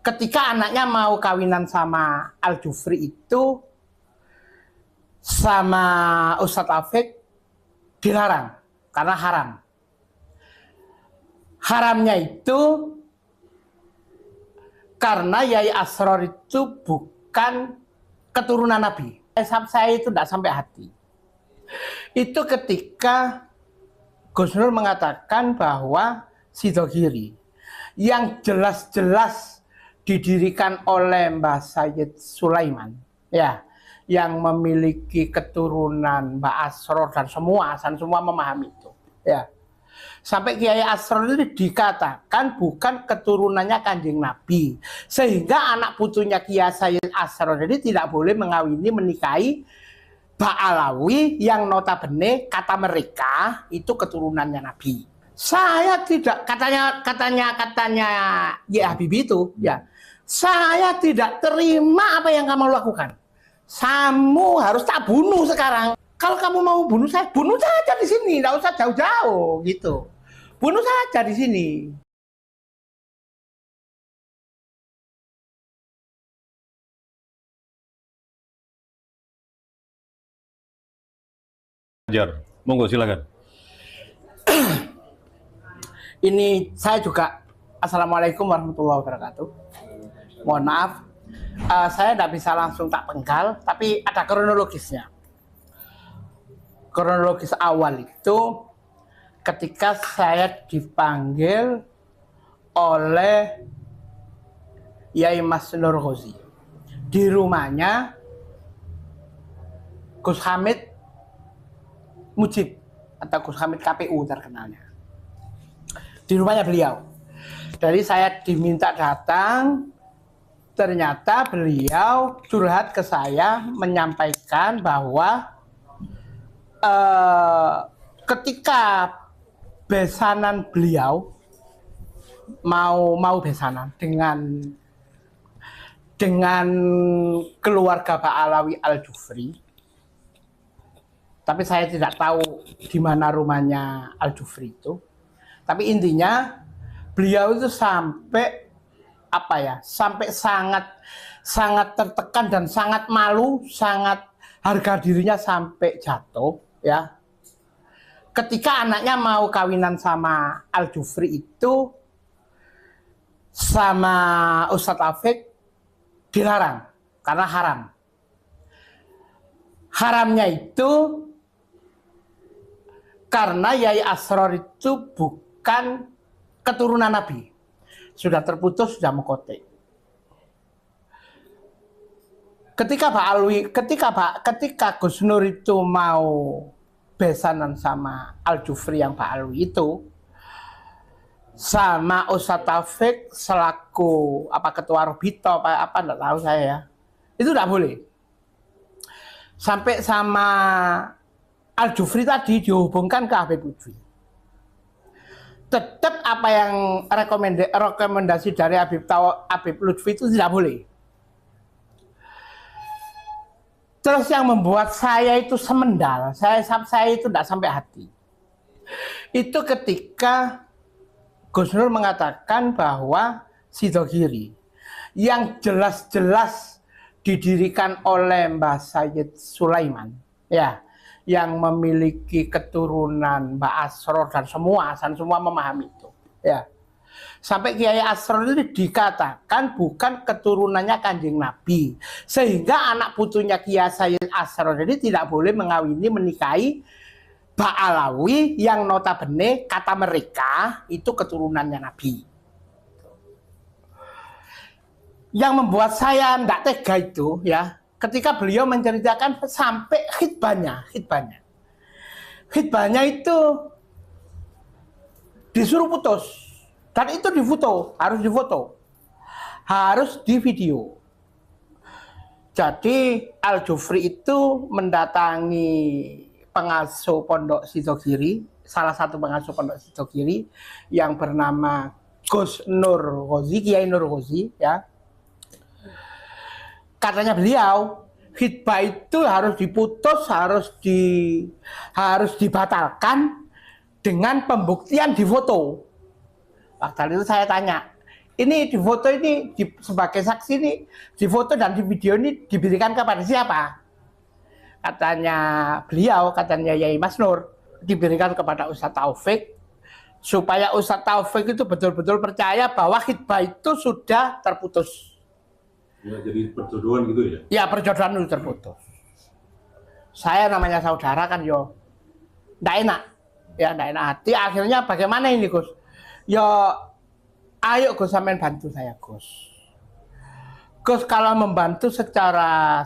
ketika anaknya mau kawinan sama Al-Jufri itu, sama Ustadz Afiq dilarang karena haram. Haramnya itu karena Yai Asror itu bukan keturunan Nabi. Saya itu tidak sampai hati. Itu ketika Gus Nur mengatakan bahwa Sidogiri yang jelas-jelas didirikan oleh Mbah Sayyid Sulaiman, ya, yang memiliki keturunan Mbah Asror dan semua memahami itu, ya. Sampai Kiai Asror itu dikatakan bukan keturunannya Kanjeng Nabi, sehingga anak putunya Kiai Sayyid Asror ini tidak boleh menikahi Ba'alawi yang notabene kata mereka itu keturunannya Nabi. Saya tidak, katanya ya Habibie itu, ya, saya tidak terima apa yang kamu lakukan. Kamu harus tak bunuh sekarang. Kalau kamu mau bunuh saya, bunuh saja di sini, tidak usah jauh-jauh gitu. Bunuh saja di sini. Monggo silakan. Ini saya juga, Assalamualaikum warahmatullahi wabarakatuh. Mohon maaf, saya tidak bisa langsung tak penggal, tapi ada kronologisnya. Kronologis awal itu ketika saya dipanggil oleh Yai Mas Nur Ghozi di rumahnya Gus Hamid Mujib atau Gus Hamid KPU terkenalnya, di rumahnya beliau. Jadi saya diminta datang, ternyata beliau curhat ke saya menyampaikan bahwa ketika besanan beliau mau besanan dengan keluarga Ba'alawi Al-Jufri, tapi saya tidak tahu di mana rumahnya Al-Jufri itu. Tapi intinya beliau itu sampai sampai sangat tertekan dan sangat malu, sangat harga dirinya sampai jatuh, ya. Ketika anaknya mau kawinan sama Al-Jufri itu, sama Ustadz Afiq dilarang karena haram. Haramnya itu karena Yai Asror itu bukan keturunan Nabi, sudah terputus, sudah mengkotek. Ketika Gus Nur itu mau besanan sama Al-Jufri yang Ba'alawi itu, sama Ustadz Taufik selaku ketua Robito enggak tahu saya ya, itu tidak boleh. Sampai sama Al-Jufri tadi dihubungkan ke Habib Lutfi. Tetap apa yang rekomendasi dari Habib Lutfi itu tidak boleh. Terus yang membuat saya itu semendal, saya itu tidak sampai hati. Itu ketika Gus Nur mengatakan bahwa Sidogiri yang jelas-jelas didirikan oleh Mbah Sayyid Sulaiman, ya, yang memiliki keturunan Mbah Asror dan semua memahami itu, ya. Sampai Kiai Asror itu dikatakan bukan keturunannya Kanjeng Nabi, sehingga anak putunya Kiai Sayyid Asror ini tidak boleh menikahi Ba'alawi yang notabene kata mereka itu keturunannya Nabi. Yang membuat saya tidak tega itu, ya, ketika beliau menceritakan sampai khitbahnya itu disuruh putus, dan itu harus di video. Jadi Al-Jufri itu mendatangi pengasuh Pondok Sidogiri, salah satu pengasuh Pondok Sidogiri yang bernama Gus Nur Ghozi, Kiai Nur Ghozi, ya. Katanya beliau, khitbah itu harus diputus, harus dibatalkan dengan pembuktian di foto. Waktu itu saya tanya, Ini di foto ini sebagai saksi ini di foto dan di video ini diberikan kepada siapa? Katanya beliau, katanya Yai Mas Nur, diberikan kepada Ustadz Taufik supaya Ustadz Taufik itu betul-betul percaya bahwa khitbah itu sudah terputus. Ya, jadi perjodohan gitu ya? Ya, perjodohan itu terputus. Saya namanya saudara kan yo nggak enak. Ya nggak enak hati. Akhirnya bagaimana ini Gus? Ya ayo Gus sampean bantu saya Gus. Gus kalau membantu secara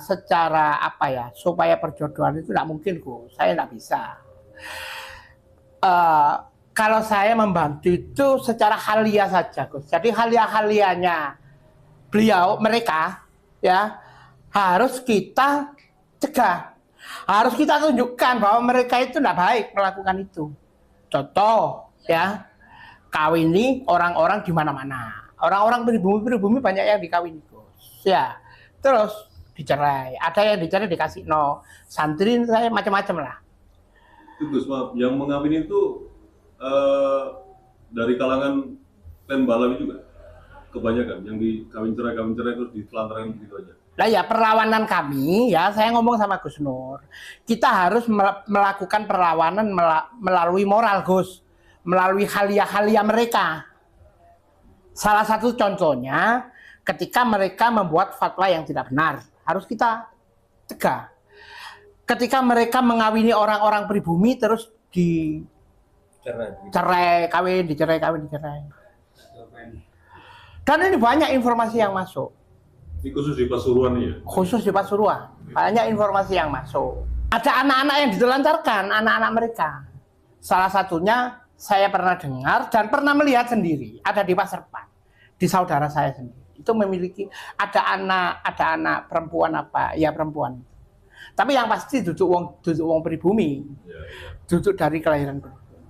apa ya supaya perjodohan itu tidak mungkin Gus. Saya tidak bisa. Kalau saya membantu itu secara halia saja Gus. Jadi halia-halianya beliau mereka ya harus kita cegah. Harus kita tunjukkan bahwa mereka itu tidak baik melakukan itu. Contoh ya, kawini orang-orang di mana-mana. Orang-orang pribumi banyak yang dikawini, Gus. Ya, terus dicerai. Ada yang dicerai dikasih no. Santri saya macam-macam lah. Itu Gus, maaf, yang mengawin itu dari kalangan Tembalawi juga? Kebanyakan yang dikawin cerai terus ditelantarkan begitu aja? Nah ya perlawanan kami ya saya ngomong sama Gus Nur kita harus melakukan perlawanan melalui moral Gus melalui halia-halia mereka. Salah satu contohnya ketika mereka membuat fatwa yang tidak benar harus kita cegah. Ketika mereka mengawini orang-orang pribumi terus dicerai kawin. Dan ini banyak informasi yang masuk. Ini khusus di Pasuruan ya? Khusus di Pasuruan, banyak informasi yang masuk. Ada anak-anak yang ditelantarkan, anak-anak mereka. Salah satunya saya pernah dengar dan pernah melihat sendiri, ada di Pasarpan, di saudara saya sendiri. Itu memiliki ada anak perempuan apa? Ya perempuan. Tapi yang pasti duduk wong pribumi, duduk dari kelahiran pribumi.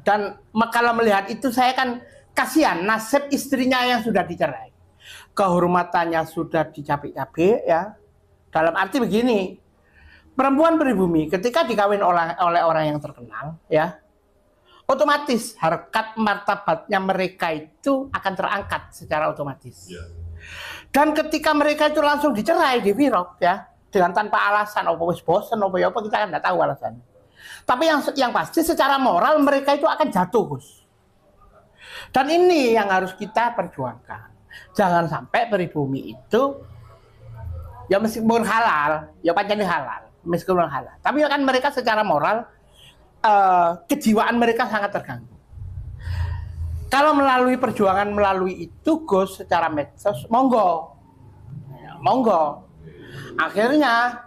Dan kalau melihat itu saya kan kasihan nasib istrinya yang sudah dicerai. Kehormatannya sudah dicapik-capik ya. Dalam arti begini, perempuan pribumi ketika dikawin oleh orang yang terkenal ya, otomatis harkat martabatnya mereka itu akan terangkat secara otomatis. Ya. Dan ketika mereka itu langsung dicerai, divirok ya, dengan tanpa alasan, apa wis bosen, apa kita kan nggak tahu alasannya. Tapi yang pasti secara moral mereka itu akan jatuh, Gus. Dan ini yang harus kita perjuangkan. Jangan sampai pribumi itu ya meskipun halal, ya pancen halal, meskipun halal. Tapi kan mereka secara moral kejiwaan mereka sangat terganggu. Kalau melalui perjuangan melalui itu Gus secara medsos monggo. Ya, monggo. Akhirnya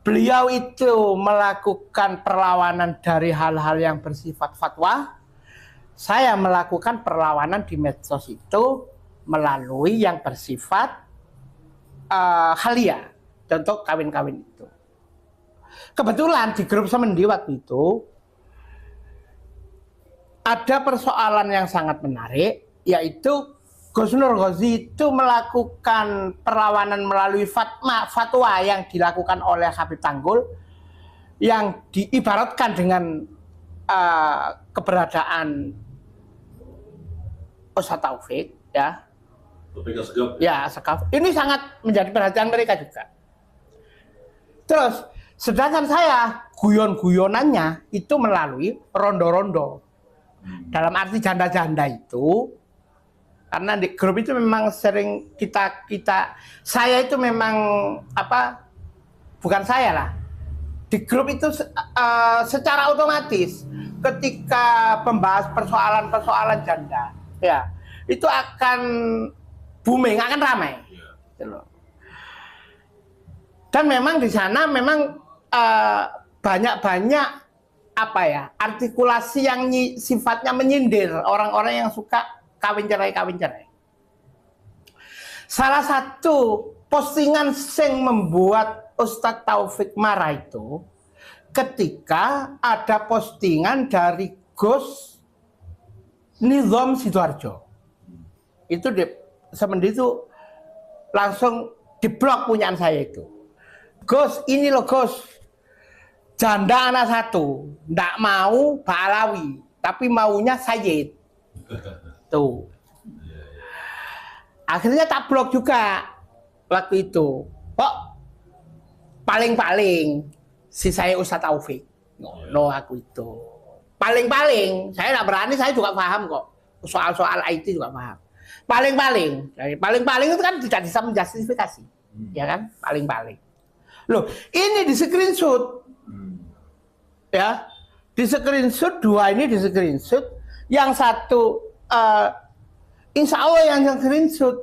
beliau itu melakukan perlawanan dari hal-hal yang bersifat fatwa. Saya melakukan perlawanan di medsos itu melalui yang bersifat halia, contoh kawin-kawin itu. Kebetulan di grup Semendi waktu itu ada persoalan yang sangat menarik, yaitu Gus Nur Ghazi itu melakukan perlawanan melalui fatwa yang dilakukan oleh Habib Tanggul yang diibaratkan dengan keberadaan Ustadz Taufik ya. Ya, Sekaf. Ini sangat menjadi perhatian mereka juga. Terus, sedangkan saya guyon-guyonannya itu melalui rondo-rondo. Dalam arti janda-janda itu, karena di grup itu memang sering saya itu memang bukan saya lah. Di grup itu secara otomatis ketika membahas persoalan-persoalan janda, ya itu akan booming, akan ramai. Dan memang di sana memang banyak artikulasi yang sifatnya menyindir orang-orang yang suka kawin cerai. Salah satu postingan yang membuat Ustadz Taufik marah itu ketika ada postingan dari Gus Nizam Sidoarjo. Itu Semendi itu langsung diblok punyaan saya itu. Gus, ini loh Gus, janda anak satu, ndak mau Pak Alawi, tapi maunya Sayyid. Tuh. Akhirnya tak blok juga waktu itu. Kok paling-paling si saya Ustadz Taufik. No, aku itu. Paling-paling, saya nggak berani, saya juga paham kok. Soal-soal IT juga paham. Paling-paling itu kan tidak bisa menjustifikasi. Ya kan? Paling-paling. Loh, ini di screenshot. Ya. Di screenshot, dua ini di screenshot. Yang satu, insya Allah yang screenshot.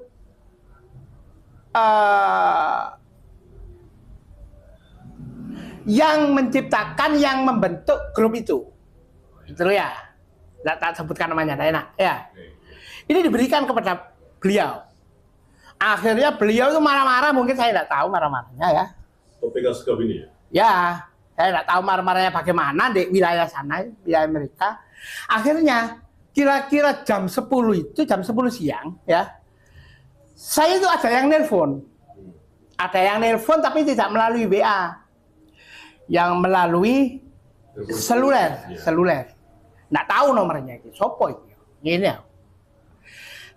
Yang menciptakan, yang membentuk grup itu. Itu ya. Tak sebutkan namanya, tak enak. Ya. Ini diberikan kepada beliau. Akhirnya beliau itu marah-marah, mungkin saya tidak tahu marah-marahnya ya. Topik kasus ini ya? Ya, saya tidak tahu marah-marahnya bagaimana di wilayah sana, wilayah mereka. Akhirnya kira-kira jam 10 itu, jam 10 siang ya. Saya itu ada yang nelpon. Ada yang nelpon tapi tidak melalui WA. Yang melalui seluler. Nggak tahu nomornya itu, sopo itu. Ini ya.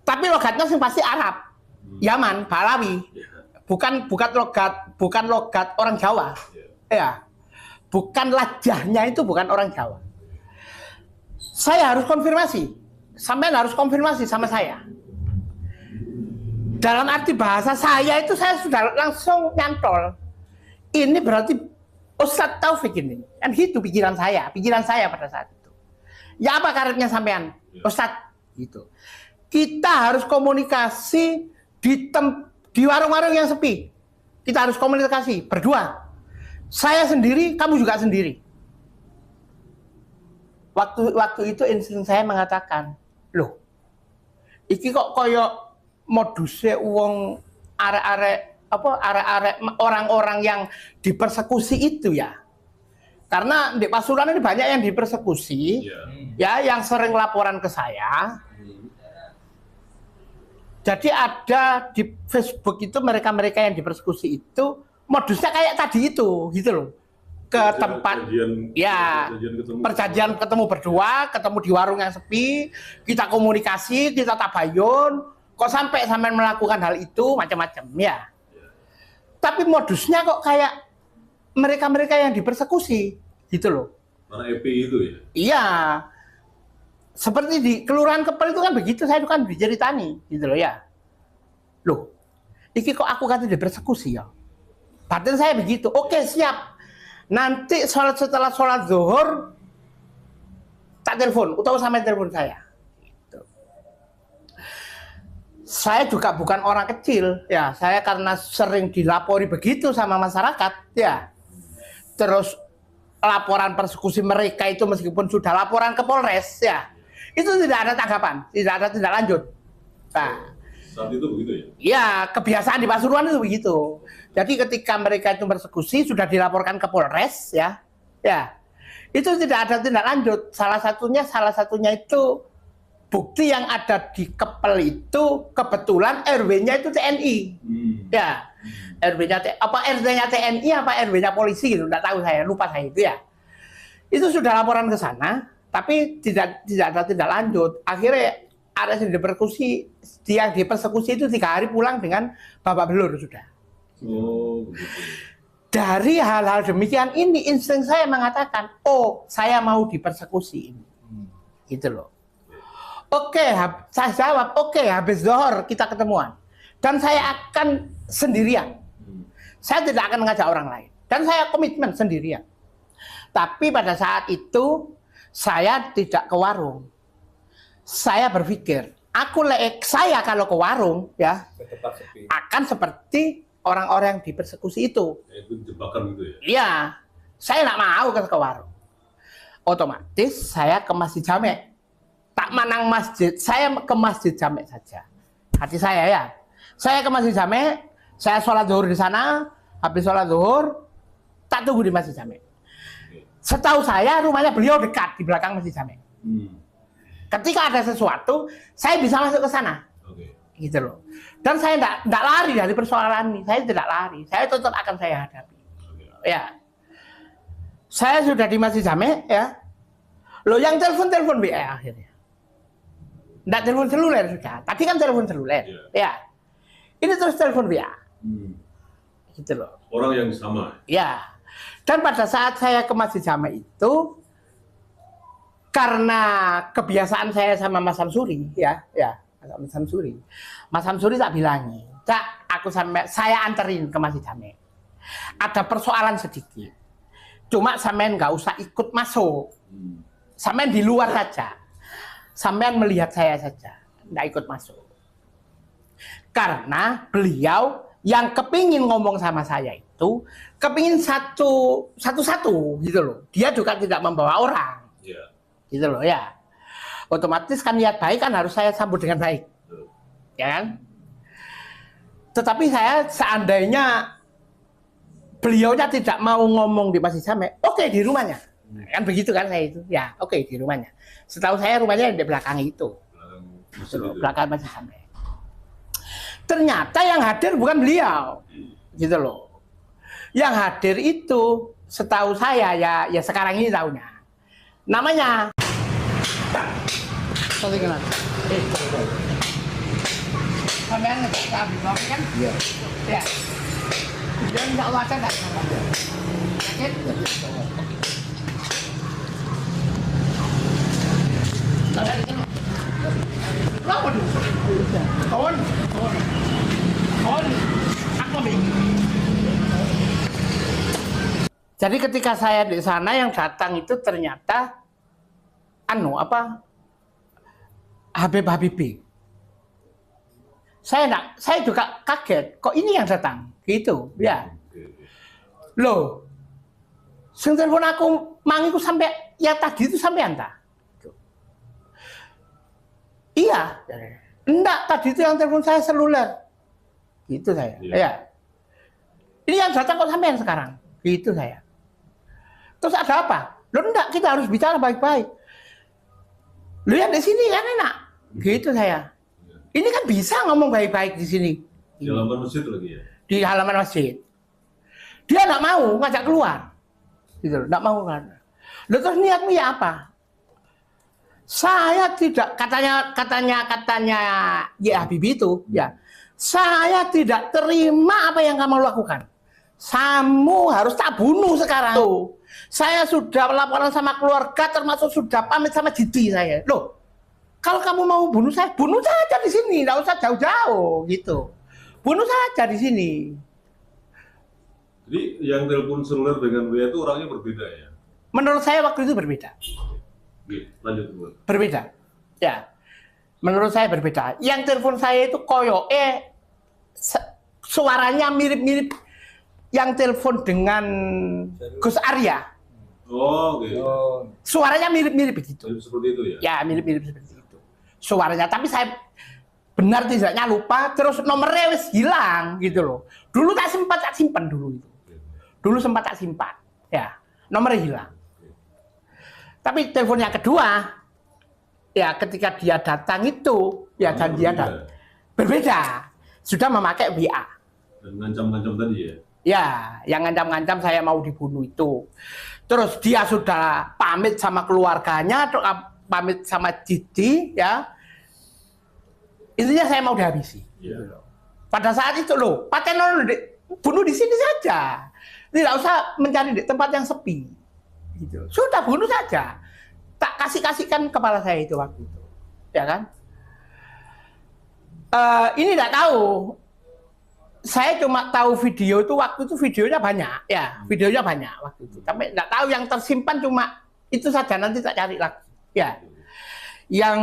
Tapi logatnya sih pasti Arab, Yaman, Balawi. Bukan logat orang Jawa. Ya. Bukan lajahnya itu bukan orang Jawa. Saya harus konfirmasi. Sampean harus konfirmasi sama saya. Dalam arti bahasa saya itu saya sudah langsung nyantol. Ini berarti Ustadz Taufik ini. Kan gitu pikiran saya pada saat itu. Ya apa karetnya sampean? Ustadz gitu. Kita harus komunikasi di warung-warung yang sepi. Kita harus komunikasi berdua. Saya sendiri, kamu juga sendiri. Waktu itu insting saya mengatakan, loh, iki kok koyo modusnya uang arek-arek orang-orang yang dipersekusi itu ya. Karena di Pasuruan ini banyak yang dipersekusi, ya, yang sering laporan ke saya. Jadi ada di Facebook itu mereka-mereka yang dipersekusi itu modusnya kayak tadi itu, gitu loh. Ke tempat, perjanjian ketemu berdua, ketemu di warung yang sepi, kita komunikasi, kita tabayun, kok sampai melakukan hal itu macam-macam, ya. Tapi modusnya kok kayak mereka-mereka yang dipersekusi, gitu loh. Karena EPI itu ya? Iya. Seperti di Kelurahan Kepel itu kan begitu, saya itu kan diceritani, gitu loh ya. Loh, iki kok aku kata dipersekusi ya? Batin saya begitu, oke siap. Nanti setelah sholat zuhur, tak telepon, atau sampai telepon saya. Gitu. Saya juga bukan orang kecil, ya. Saya karena sering dilapori begitu sama masyarakat, ya. Terus laporan persekusi mereka itu meskipun sudah laporan ke Polres, ya. Itu tidak ada tanggapan, tidak ada tindak lanjut. Nah, saat itu begitu ya? Ya, kebiasaan di Pasuruan itu begitu. Jadi ketika mereka itu persekusi sudah dilaporkan ke Polres, ya, itu tidak ada tindak lanjut. Salah satunya itu bukti yang ada di Kepel itu kebetulan RW-nya itu TNI, ya, RW-nya RT-nya TNI apa RW-nya polisi gitu, tidak tahu saya, lupa saya itu ya. Itu sudah laporan ke sana. Tapi tidak ada tindak lanjut. Akhirnya ada yang dipersekusi itu 3 hari pulang dengan babak belur sudah. Oh, begitu. Dari hal-hal demikian ini insting saya mengatakan, oh saya mau dipersekusi ini, gitu loh. Oke, saya jawab, oke, habis zuhur kita ketemuan. Dan saya akan sendirian. Saya tidak akan mengajak orang lain. Dan saya komitmen sendirian. Tapi pada saat itu saya tidak ke warung. Saya berpikir, saya kalau ke warung ya akan seperti orang-orang yang dipersekusi itu. Itu jebakan gitu ya? Iya, saya nggak mau ke warung. Otomatis saya ke Masjid Jamek. Tak manang masjid, saya ke Masjid Jamek saja. Hati saya ya. Saya ke Masjid Jamek, saya sholat zuhur di sana. Habis sholat zuhur, tak tunggu di Masjid Jamek. Setahu saya rumahnya beliau dekat di belakang Masjid Jamek. Ketika ada sesuatu, saya bisa masuk ke sana. Gitu loh. Dan saya tidak lari dari persoalan ini. Saya tidak lari. Saya tetap akan saya hadapi. Ya. Saya sudah di Masjid Jamek, ya. Loh, yang telepon WA akhirnya. Tidak telepon seluler sudah. Tadi kan telepon seluler. Ya. Ini terus telepon WA. Hmm. Gitu loh. Orang yang sama. Ya. Dan pada saat saya ke Masjid Jami itu, karena kebiasaan saya sama Mas Samsuri, Mas Samsuri. Mas Samsuri tak bilangi, Cak, saya anterin ke Masjid Jami. Ada persoalan sedikit. Cuma sampean nggak usah ikut masuk. Sampean di luar saja. Sampean melihat saya saja, nggak ikut masuk. Karena beliau yang kepingin ngomong sama saya itu, kepingin satu-satu gitu loh. Dia juga tidak membawa orang. Yeah. Gitu loh ya. Otomatis kan niat baik kan harus saya sambut dengan baik. Ya kan? Tetapi saya seandainya beliaunya tidak mau ngomong di Masjid Jami, oke di rumahnya. Kan begitu kan saya itu. Ya, oke di rumahnya. Setahu saya rumahnya di belakang itu. Belakang Masjid Jami. Ternyata yang hadir bukan beliau. Gitu loh. Yang hadir itu setahu saya ya sekarang ini tahunya. Namanya Sampean nggak habis kan? Iya. Ya. Dan insya Allah saya tidak sama. Yakin? Kenapa dulu? Kawan. Aku bingung. Jadi ketika saya di sana yang datang itu ternyata Habib. Saya juga kaget, kok ini yang datang, gitu, ya. Loh, sing telepon aku mangiku sampai ya tadi itu sampai anta. Iya, enggak tadi itu yang telepon saya seluler, gitu saya, ya. Ini yang datang kok sampean sekarang, gitu saya. Terus ada apa? Loh enggak, kita harus bicara baik-baik. Lu yang di sini kan enak, gitu saya. Ini kan bisa ngomong baik-baik di sini. Di halaman masjid lagi ya? Di halaman masjid. Dia nggak mau ngajak keluar, gitu, nggak mau kan. Lalu terus niatmu ya apa? Saya tidak katanya ya Habibie itu ya. Saya tidak terima apa yang kamu lakukan. Kamu harus tak bunuh sekarang. Saya sudah laporan sama keluarga, termasuk sudah pamit sama Didi saya. Loh, kalau kamu mau bunuh saja di sini, nggak usah jauh-jauh gitu. Bunuh saja di sini. Jadi yang telepon seluler dengan WA itu orangnya berbeda ya? Menurut saya waktu itu berbeda. Oke, lanjut dulu. Berbeda, ya. Menurut saya berbeda. Yang telepon saya itu suaranya mirip-mirip yang telepon dengan Gus Arya. Oh, oke. Suaranya mirip-mirip begitu. Seperti itu ya? Ya, mirip-mirip seperti itu. Suaranya, tapi saya benar tidaknya lupa, terus nomornya wis hilang gitu loh. Dulu tak simpan dulu itu. Dulu sempat tak simpan, ya. Nomornya hilang. Tapi telepon yang kedua, ya ketika dia datang itu, ya dan dia datang berbeda. Sudah memakai WA. Dan ngancam-ngancam tadi ya? Ya, yang ngancam-ngancam saya mau dibunuh itu. Terus dia sudah pamit sama keluarganya, pamit sama Didi, ya. Intinya saya mau dihabisi. Yeah. Pada saat itu loh, Pak Teno bunuh di sini saja. Tidak usah mencari di tempat yang sepi. Gitu. Sudah bunuh saja. Tak kasihkan kepala saya itu waktu itu. Ya kan? Ini tidak tahu. Saya cuma tahu video itu waktu itu videonya banyak, ya. Videonya banyak waktu itu. Tapi tidak tahu yang tersimpan cuma itu saja, nanti tak cari lagi. Ya. Yang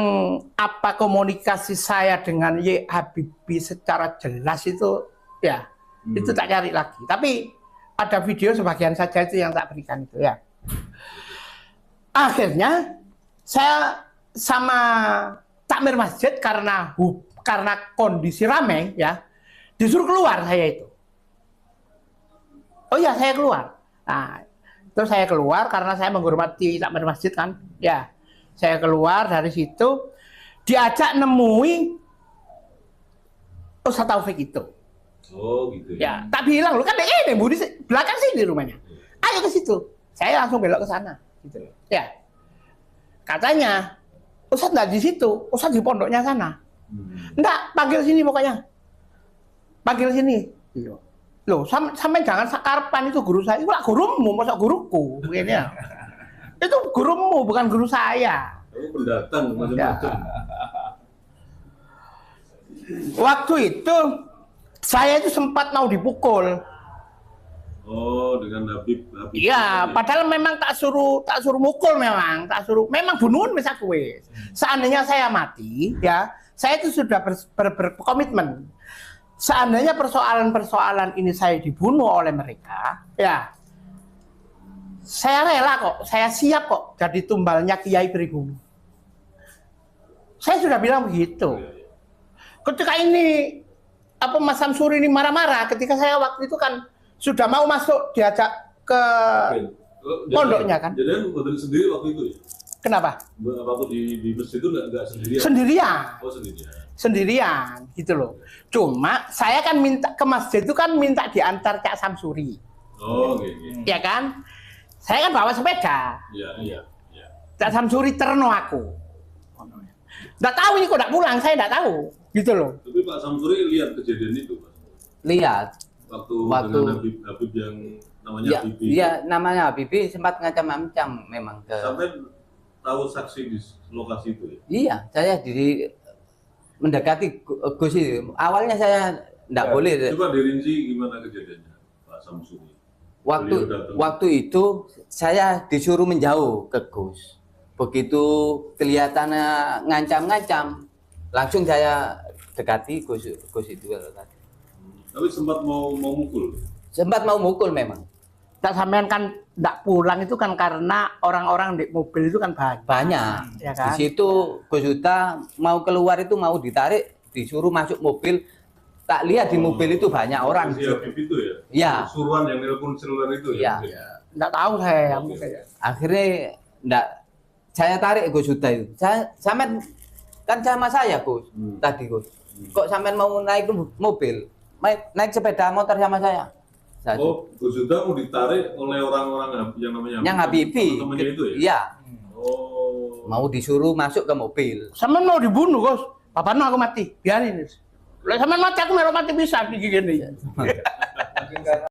apa komunikasi saya dengan Habibie secara jelas itu ya itu tak cari lagi. Tapi ada video sebagian saja itu yang tak berikan itu ya. Akhirnya saya sama takmir masjid karena kondisi ramai ya disuruh keluar saya itu. Oh iya saya keluar. Nah itu saya keluar karena saya menghormati takmir masjid kan ya. Saya keluar dari situ, diajak nemui Ustaz Taufik itu. Oh gitu ya. Tak bilang, lu kan ini di belakang sini rumahnya. Ayo ke situ. Saya langsung belok ke sana. Gitu. Ya. Katanya, Ustaz nggak di situ, Ustaz di pondoknya sana. Enggak, panggil sini pokoknya. panggil sini. Iya. Loh, sampai jangan sakarpan itu guru saya. Itu lah gurumu, masa guruku. Begini ya. Itu gurumu, bukan guru saya. Kamu pendatang macam-macam. Waktu itu saya itu sempat mau dipukul. Oh, dengan Habib. Iya, padahal memang tak suruh mukul memang, memang bunuhin bisa kue. Seandainya saya mati, ya, saya itu sudah berkomitmen. Seandainya persoalan-persoalan ini saya dibunuh oleh mereka, ya, saya rela kok, saya siap kok jadi tumbalnya Kiai Pribumi. Saya sudah bilang begitu. Ketika ini Mas Samsuri ini marah-marah, ketika saya waktu itu kan sudah mau masuk diajak ke pondoknya kan. Jadi Badrun sendiri waktu itu ya? Kenapa? Waktu di masjid itu nggak sendirian? Sendirian. Oh sendirian. Sendirian gitu loh. Cuma saya kan minta ke masjid itu kan minta diantar Cak Samsuri. Oh gitu. Ya kan? Saya kan bawa sepeda. Iya. Cak Samsuri terno aku. Nggak tahu ini kok nggak pulang, saya nggak tahu. Gitu loh. Tapi Pak Samsuri lihat kejadian itu Pak? Lihat. Waktu dengan Habib yang namanya Ya, Habib. iya, namanya Habibie sempat ngancam-ngancam memang ke. Sampai tahu saksi di lokasi itu ya? Iya, saya mendekati Gus itu. Awalnya saya enggak boleh. Coba dirinci gimana kejadiannya Pak Samsuri. Waktu itu saya disuruh menjauh ke Gus. Begitu kelihatannya ngancam-ngancam, langsung saya dekati Gus itu tadi. Tapi sempat mau mukul. Sempat mau mukul memang. Tak sampean kan nggak pulang itu kan karena orang-orang di mobil itu kan banyak. Banyak. Ya kan? Di situ Gus Huta mau keluar itu mau ditarik, disuruh masuk mobil. Tak lihat di mobil itu banyak orang. Si Habib itu ya? Iya. Suruhan yang nelpon seluler itu ya? Iya. Nggak tahu saya. Akhirnya enggak, saya tarik Gus Huta itu. Sampean kan sama saya Gus. Tadi Gus. Kok sampean mau naik mobil? Naik sepeda motor sama saya. Oh, Gus Huda mau ditarik oleh orang-orang yang namanya Yang Habibie. temannya itu ya? Iya. Oh. Mau disuruh masuk ke mobil. Sampean mau dibunuh, Gus. Papano aku mati. Biarin. Lah sampean mati aku melo mati bisa gini.